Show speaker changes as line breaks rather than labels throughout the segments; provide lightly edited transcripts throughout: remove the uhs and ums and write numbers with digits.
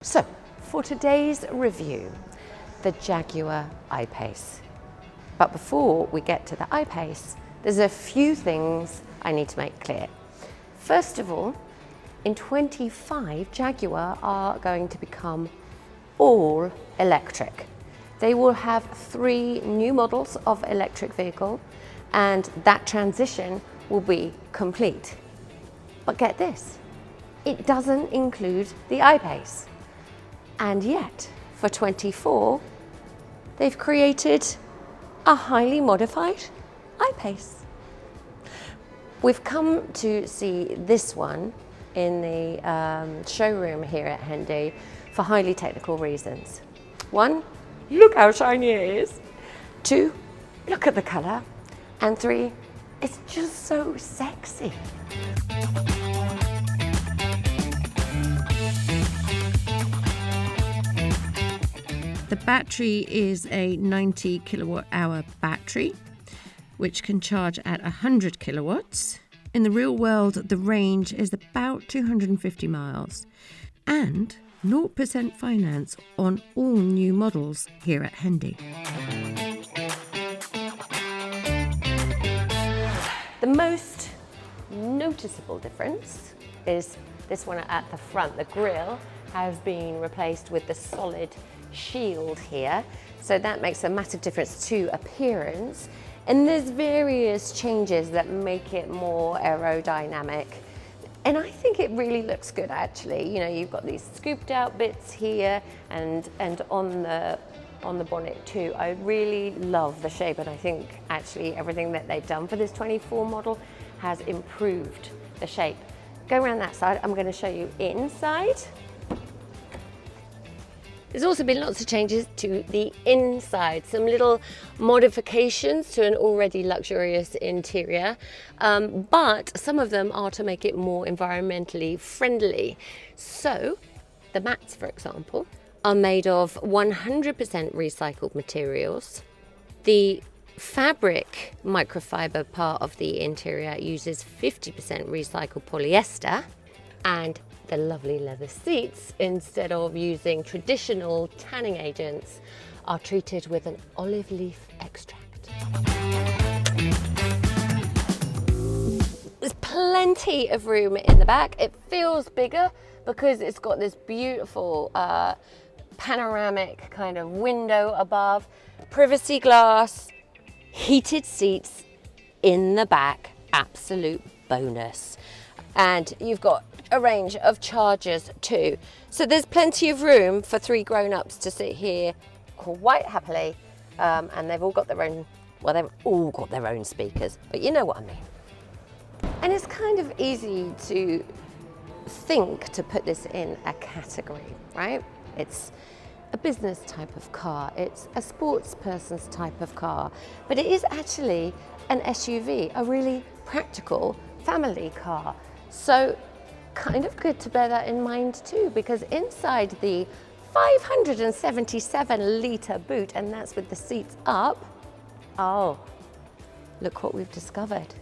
So, for today's review, the Jaguar I-Pace. But before we get to the I-Pace, there's a few things I need to make clear. First of all, in 25, Jaguar are going to become all electric. They will have 3 new models of electric vehicle, and that transition will be complete. But get this, it doesn't include the I-Pace. And yet, for 24, they've created a highly modified I-Pace. We've come to see this one in the showroom here at Hendy for highly technical reasons. 1, look how shiny it is. 2, look at the colour. And 3, it's just so sexy.
The battery is a 90 kilowatt hour battery, which can charge at 100 kilowatts. In the real world, the range is about 250 miles and 0% finance on all new models here at Hendy.
The most noticeable difference is this one at the front. The grille has been replaced with the solid shield here, so that makes a massive difference to appearance. And there's various changes that make it more aerodynamic, and I think it really looks good actually. You know, you've got these scooped out bits here and on the bonnet too. I really love the shape, and I think actually everything that they've done for this 24 model has improved the shape. Go around that side, I'm going to show you inside. There's also been lots of changes to the inside, some little modifications to an already luxurious interior, but some of them are to make it more environmentally friendly. So the mats, for example, are made of 100% recycled materials. The fabric microfiber part of the interior uses 50% recycled polyester, and the lovely leather seats, instead of using traditional tanning agents, are treated with an olive leaf extract. There's plenty of room in the back. It feels bigger because it's got this beautiful panoramic kind of window above, privacy glass, heated seats in the back, absolute bonus. And you've got a range of chargers too. So there's plenty of room for 3 grown-ups to sit here quite happily, and they've all got their own, well, they've all got their own speakers, but you know what I mean. And it's kind of easy to think to put this in a category, right? It's a business type of car, it's a sports person's type of car, but it is actually an SUV, a really practical family car. So kind of good to bear that in mind too, because inside the 577 litre boot, and that's with the seats up, oh, look what we've discovered.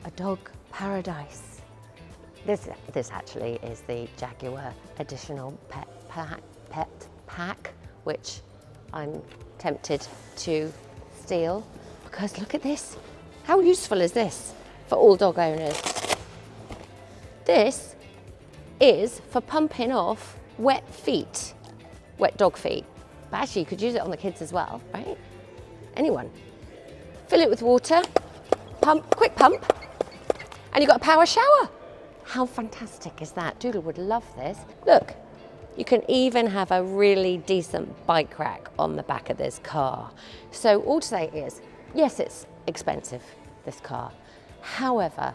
A dog paradise. This actually is the Jaguar additional pet pack, which I'm tempted to steal, because look at this. How useful is this for all dog owners? This is for pumping off wet dog feet. But actually you could use it on the kids as well, right? Anyone. Fill it with water, pump, quick pump, and you've got a power shower. How fantastic is that? Doodle would love this. Look, you can even have a really decent bike rack on the back of this car. So all to say is, yes, it's expensive, this car. However,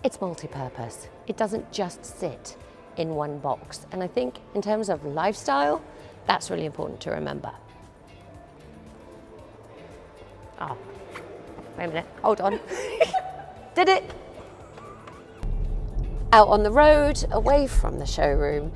it's multi-purpose. It doesn't just sit in one box. And I think in terms of lifestyle, that's really important to remember. Oh, wait a minute, hold on. Did it? Out on the road, away from the showroom,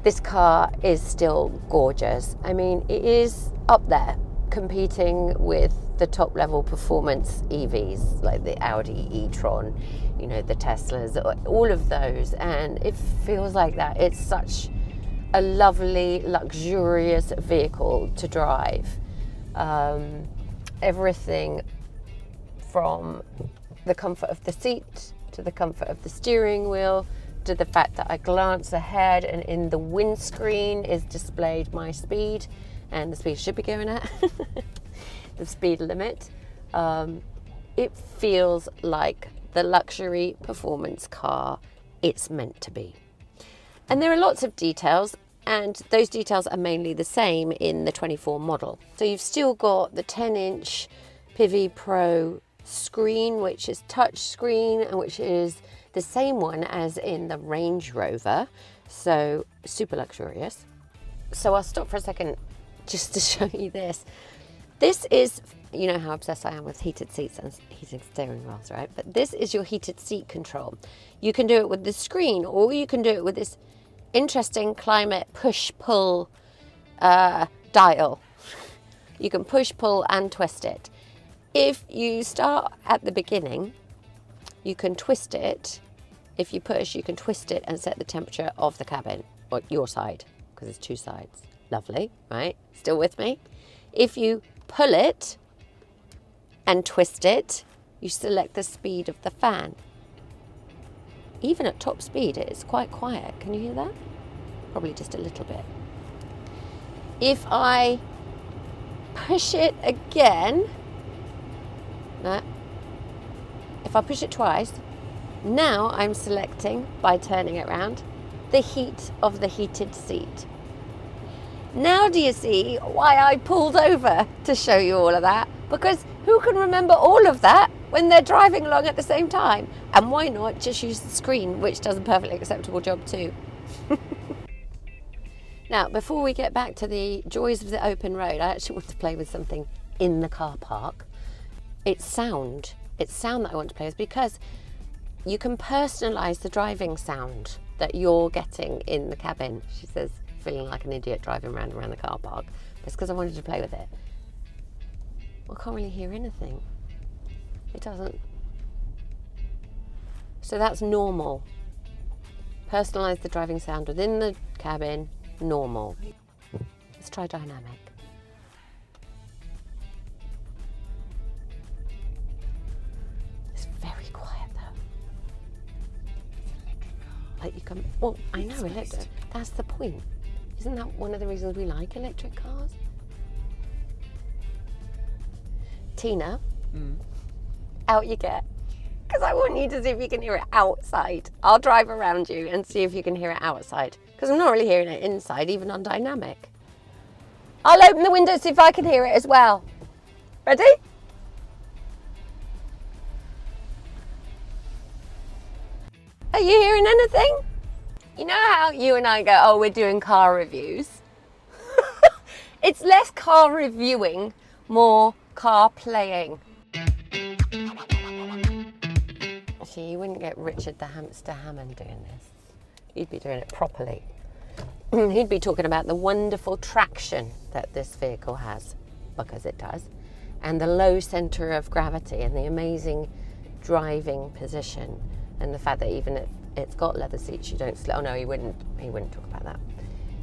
this car is still gorgeous. I mean, it is up there competing with the top level performance EVs like the Audi e-tron, you know, the Teslas, all of those, and it feels like that. It's such a lovely, luxurious vehicle to drive. Everything from the comfort of the seat to the comfort of the steering wheel to the fact that I glance ahead and in the windscreen is displayed my speed and the speed I should be going at, the speed limit. It feels like the luxury performance car it's meant to be. And there are lots of details, and those details are mainly the same in the 24 model. So you've still got the 10-inch Pivi Pro screen, which is touch screen and which is the same one as in the Range Rover, so super luxurious. So I'll stop for a second just to show you this. This is, you know how obsessed I am with heated seats and heated steering wheels, right? But this is your heated seat control. You can do it with the screen, or you can do it with this interesting climate push-pull dial. You can push, pull and twist it. If you start at the beginning, you can twist it. If you push, you can twist it and set the temperature of the cabin, or your side, because there's two sides. Lovely, right? Still with me? If you pull it and twist it, you select the speed of the fan. Even at top speed, it is quite quiet. Can you hear that? Probably just a little bit. If I push it again, if I push it twice, now I'm selecting, by turning it around, the heat of the heated seat. Now do you see why I pulled over to show you all of that? Because who can remember all of that when they're driving along at the same time? And why not just use the screen, which does a perfectly acceptable job too? Now, before we get back to the joys of the open road, I actually want to play with something in the car park. It's sound. It's sound that I want to play with, because you can personalise the driving sound that you're getting in the cabin. She says, feeling like an idiot driving around the car park. It's because I wanted to play with it. Well, I can't really hear anything. It doesn't. So that's normal. Personalise the driving sound within the cabin, normal. Let's try dynamic. It's very quiet though. Like you can, well, I know electric, that's the point. Isn't that one of the reasons we like electric cars? Tina, out you get. Because I want you to see if you can hear it outside. I'll drive around you and see if you can hear it outside. Because I'm not really hearing it inside, even on dynamic. I'll open the window, see if I can hear it as well. Ready? Are you hearing anything? You know how you and I go, oh, we're doing car reviews? It's less car reviewing, more car playing. Actually, you wouldn't get Richard the Hamster Hammond doing this. He'd be doing it properly. He'd be talking about the wonderful traction that this vehicle has, because it does, and the low centre of gravity and the amazing driving position, and the fact that even it's got leather seats, you don't slip. Oh no, he wouldn't talk about that.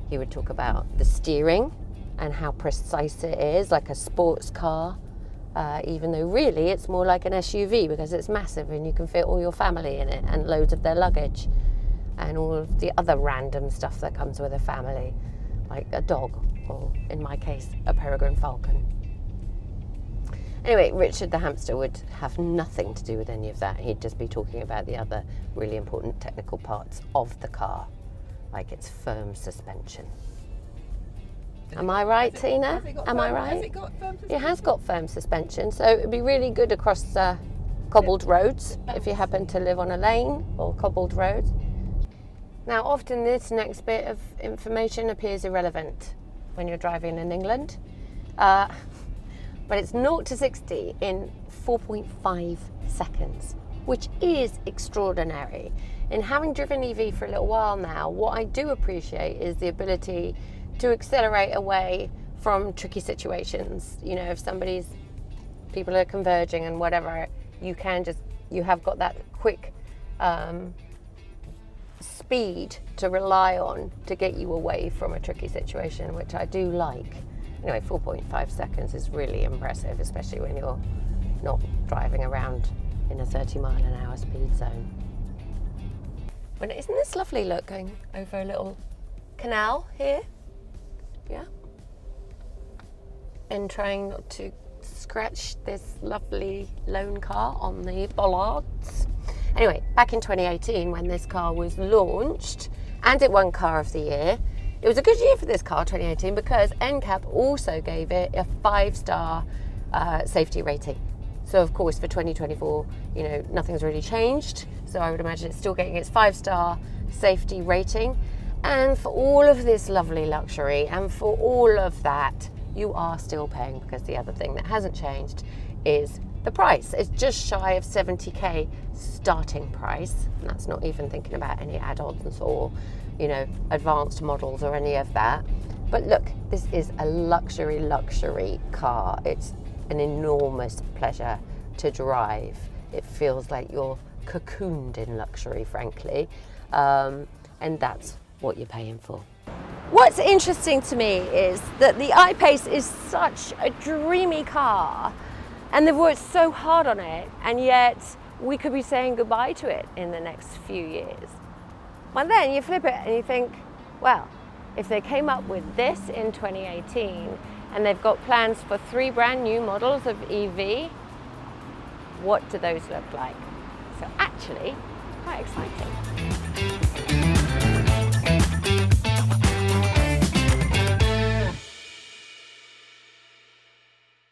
He would talk about the steering and how precise it is, like a sports car, even though really it's more like an SUV because it's massive and you can fit all your family in it and loads of their luggage and all of the other random stuff that comes with a family, like a dog, or in my case, a peregrine falcon. Anyway, Richard the Hamster would have nothing to do with any of that. He'd just be talking about the other really important technical parts of the car, like its firm suspension. Am I right, Tina? Am I right?
Has it got firm suspension?
It has got firm suspension, so it'd be really good across cobbled roads if you happen to live on a lane or cobbled roads. Now, often this next bit of information appears irrelevant when you're driving in England. But it's 0 to 60 in 4.5 seconds, which is extraordinary. And having driven EV for a little while now, what I do appreciate is the ability to accelerate away from tricky situations. You know, if people are converging and whatever, you have got that quick speed to rely on to get you away from a tricky situation, which I do like. Anyway, 4.5 seconds is really impressive, especially when you're not driving around in a 30-mile-an-hour speed zone. But isn't this lovely, look, going over a little canal here? Yeah. And trying not to scratch this lovely lone car on the bollards. Anyway, back in 2018 when this car was launched and it won Car of the Year, it was a good year for this car, 2018, because NCAP also gave it a 5-star safety rating. So of course for 2024, you know, nothing's really changed. So I would imagine it's still getting its 5-star safety rating. And for all of this lovely luxury and for all of that, you are still paying, because the other thing that hasn't changed is the price. It's just shy of 70k starting price. And that's not even thinking about any add-ons or, you know, advanced models or any of that. But look, this is a luxury car. It's an enormous pleasure to drive. It feels like you're cocooned in luxury, frankly. And that's what you're paying for. What's interesting to me is that the Ipace is such a dreamy car, and they've worked so hard on it, and yet we could be saying goodbye to it in the next few years. But then you flip it and you think, well, if they came up with this in 2018 and they've got plans for 3 brand new models of EV, what do those look like? So actually, quite exciting.